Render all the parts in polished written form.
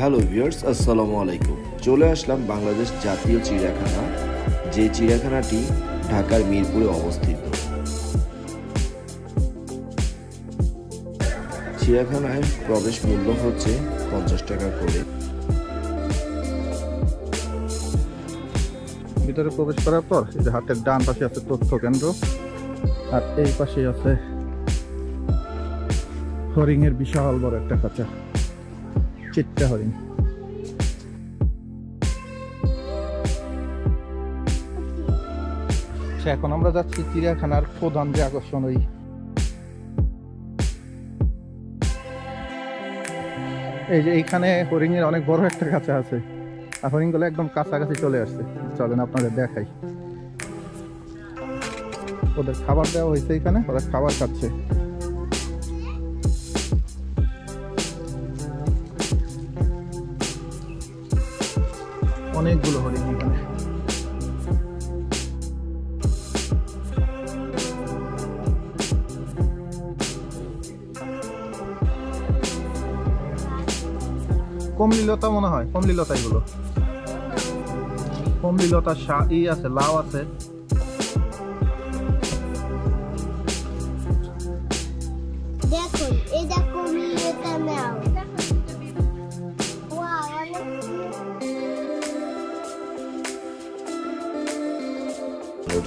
Hello viewers, আসসালামু আলাইকুম। চলে আসলাম বাংলাদেশ জাতীয় চিড়িয়াখানা, যে চিড়িয়াখানাটি ঢাকার মিরপুরে অবস্থিত। চিড়িয়াখানায় প্রবেশ মূল্য হচ্ছে 50 টাকা করে। ভিতরে প্রবেশ করার পর এই যে হাতের ডান পাশে আছে তথ্য কেন্দ্র, আর এই পাশে আছে হরিণের বিশাল বড় একটা খাঁচা, চিত্তা হরিণ। এখন আমরা যাচ্ছি চিড়িয়াখানার প্রধান যে আকর্ষণ, ওই এই যে এইখানে হরিণের অনেক বড় একটা খাঁচা আছে, আর হরিণগুলো একদম কাছাকাছি চলে আসছে। চলেন আপনাদের দেখাই। ওদের খাবার দেওয়া হয়েছে, এখানে ওরা খাবার খাচ্ছে। অনেকগুলো হরিণ এখানে। কমলিলতা মনে হয়, কমলিলতা এগুলো। কমলিলতা আছে, লাউ আছে। দেখুন এটা কমলিলতা নাও।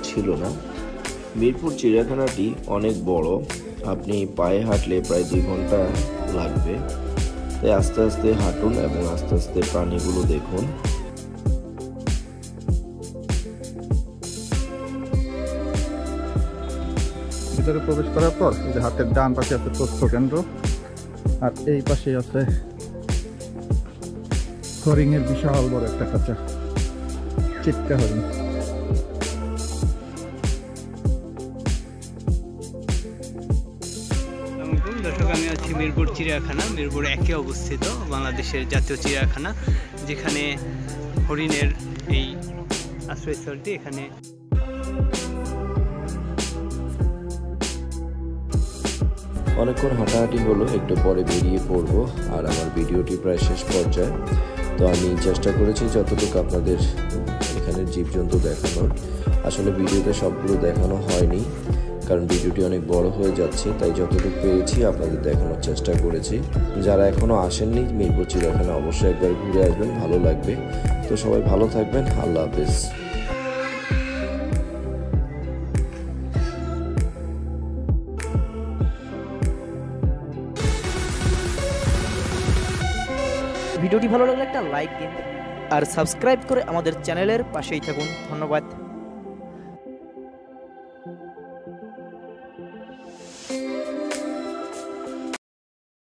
ছিল না। মিরপুর চিড়িয়াখানাটি অনেক বড়, আপনি পায়ে হাঁটলে প্রায় 2 ঘন্টা লাগবে। তাই আস্তে আস্তে হাঁটুন এবং আস্তে আস্তে প্রাণীগুলো দেখুন। ভিতরে প্রবেশ করার পর এই যে হাতের ডান পাশে আছে তথ্য কেন্দ্র, আর এই পাশে আছে হরিণের বিশাল বড় একটা খাঁচা, চিত্তা হরিণ। দর্শক, আমি আছি মিরপুর চিড়িয়াখানা। মিরপুর 1-এ অবস্থিত বাংলাদেশের জাতীয় চিড়িয়াখানা, যেখানে হরিণের এই আশ্রয়স্থলটি। এখানে অনেকক্ষণ হাঁটাহাঁটি হলো, একটু পরে বেরিয়ে পড়বো। আর আমার ভিডিওটি প্রায় শেষ পর্যায়ে। তো আমি চেষ্টা করেছি যতটুকু আপনাদের এখানের জীবজন্তু দেখানোর। আসলে ভিডিওতে সবগুলো দেখানো হয়নি, কারণ ভিডিওটি অনেক বড় হয়ে যাচ্ছে। তাই যতটুকু পেরেছি আপনাদের দেখানোর চেষ্টা করেছি। যারা এখনও আসেননি মিরপুর চিড়িয়াখানা, অবশ্যই একবার ঘুরে আসবেন, ভালো লাগবে। তো সবাই ভালো থাকবেন, আল্লাহ হাফেজ। ভিডিওটি ভালো লাগলে একটা লাইক দিন আর সাবস্ক্রাইব করে আমাদের চ্যানেলের পাশেই থাকুন। ধন্যবাদ।